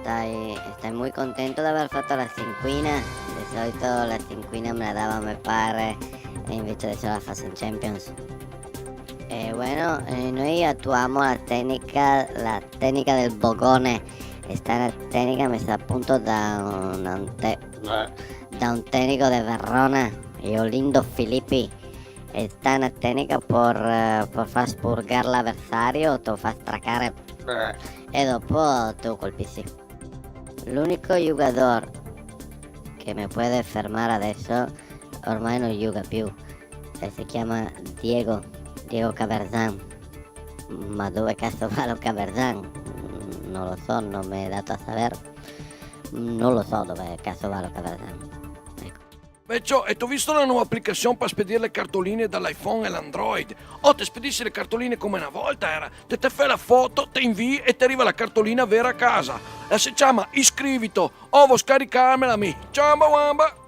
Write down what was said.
Stai muy contento de haber fatto la cinquina? De solito la cinquina me la daba mi padre e invece adesso la faccio in Champions. Bueno, noi attuiamo la tecnica del bogone. Esta tecnica messa a punto da un tecnico de Verona, Eolindo Filippi. Sta è una tecnica per far spurgare l'avversario, te lo fa stracare e dopo tu colpisci. L'unico giocatore che mi può fermare adesso ormai non gioca più e si chiama Diego Caverzan. Ma dove cazzo va lo Caverzan? Non lo so, non mi è dato a saper. Non lo so dove cazzo va lo Caverzan. Vecchio, e tu visto la nuova applicazione per spedire le cartoline dall'iPhone e l'Android? Oh, ti spedisci le cartoline come una volta era. Te fai la foto, te invii e ti arriva la cartolina vera a casa. E si chiama iscrivito. Ovo scaricarmela mi. Ciao, wamba.